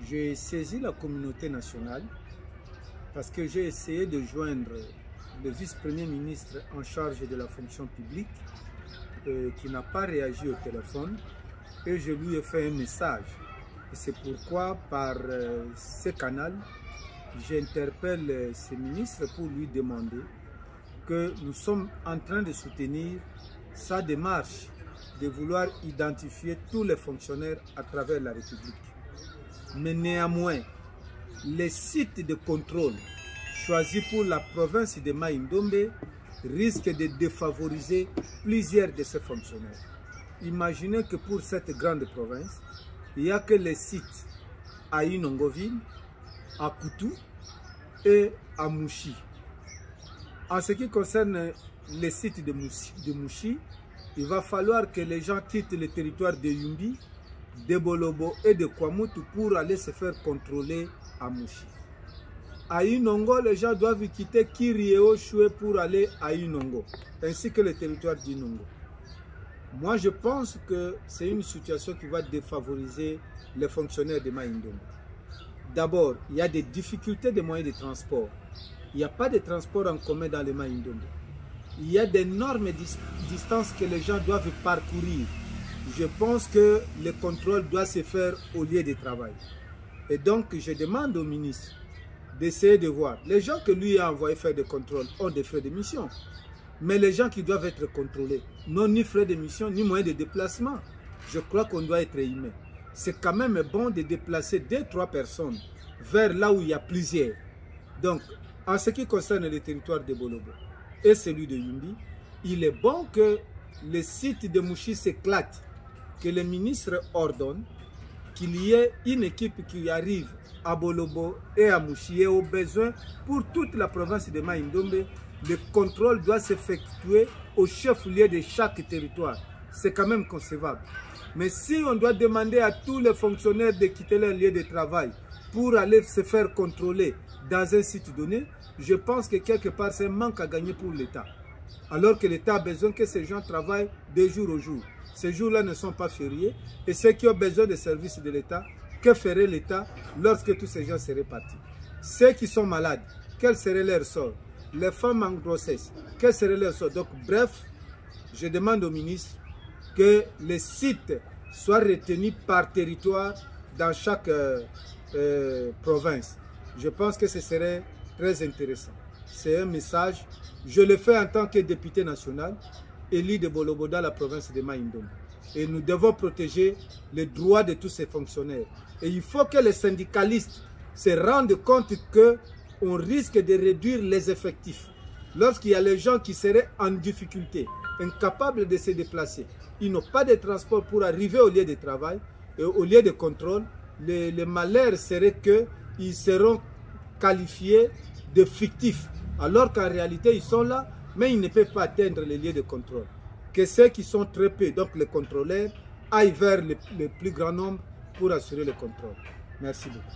j'ai saisi la communauté nationale parce que j'ai essayé de joindre le vice-premier ministre en charge de la fonction publique qui n'a pas réagi au téléphone et je lui ai fait un message. Et c'est pourquoi par ce canal, j'interpelle ce ministre pour lui demander que nous sommes en train de soutenir sa démarche de vouloir identifier tous les fonctionnaires à travers la République. Mais néanmoins, les sites de contrôle choisis pour la province de Mai-Ndombe risquent de défavoriser plusieurs de ces fonctionnaires. Imaginez que pour cette grande province, il n'y a que les sites à Inongoville, à Koutou et à Mouchi. En ce qui concerne les sites de Mouchi, il va falloir que les gens quittent le territoire de Yumbi, de Bolobo et de Kwamutu pour aller se faire contrôler à Mouchi. À Inongo, les gens doivent quitter Kirieo Choué pour aller à Inongo, ainsi que le territoire d'Inongo. Moi, je pense que c'est une situation qui va défavoriser les fonctionnaires de Mai-Ndombe. D'abord, il y a des difficultés de moyens de transport. Il n'y a pas de transport en commun dans les Mai-Ndombe. Il y a d'énormes distances que les gens doivent parcourir. Je pense que le contrôle doit se faire au lieu de travail. Et donc, je demande au ministre d'essayer de voir. Les gens que lui a envoyé faire des contrôles ont des frais de mission. Mais les gens qui doivent être contrôlés n'ont ni frais de mission, ni moyens de déplacement. Je crois qu'on doit être humain. C'est quand même bon de déplacer 2-3 personnes vers là où il y a plusieurs. Donc, en ce qui concerne le territoire de Bolobo et celui de Yumbi, il est bon que le site de Mouchi s'éclate, que le ministre ordonne qu'il y ait une équipe qui arrive à Bolobo et à Mouchi et au besoin pour toute la province de Mai-Ndombe. Le contrôle doit s'effectuer au chef-lieu de chaque territoire. C'est quand même concevable. Mais si on doit demander à tous les fonctionnaires de quitter leur lieu de travail pour aller se faire contrôler dans un site donné, je pense que quelque part c'est un manque à gagner pour l'État. Alors que l'État a besoin que ces gens travaillent de jour au jour. Ces jours-là ne sont pas fériés. Et ceux qui ont besoin des services de l'État, que ferait l'État lorsque tous ces gens seraient partis? Ceux qui sont malades, quel serait leur sort? Les femmes en grossesse, quel serait leur sort? Donc bref, je demande au ministre que les sites soient retenus par territoire dans chaque province. Je pense que ce serait très intéressant. C'est un message. Je le fais en tant que député national, élu de Bolobo dans la province de Mai-Ndombe. Et nous devons protéger les droits de tous ces fonctionnaires. Et il faut que les syndicalistes se rendent compte qu'on risque de réduire les effectifs. Lorsqu'il y a les gens qui seraient en difficulté, incapables de se déplacer, ils n'ont pas de transport pour arriver au lieu de travail, et au lieu de contrôle, le malheur serait qu'ils seront qualifiés de fictifs, alors qu'en réalité ils sont là, mais ils ne peuvent pas atteindre les lieux de contrôle. Que ceux qui sont très peu, donc les contrôleurs, aillent vers le plus grand nombre pour assurer le contrôle. Merci beaucoup.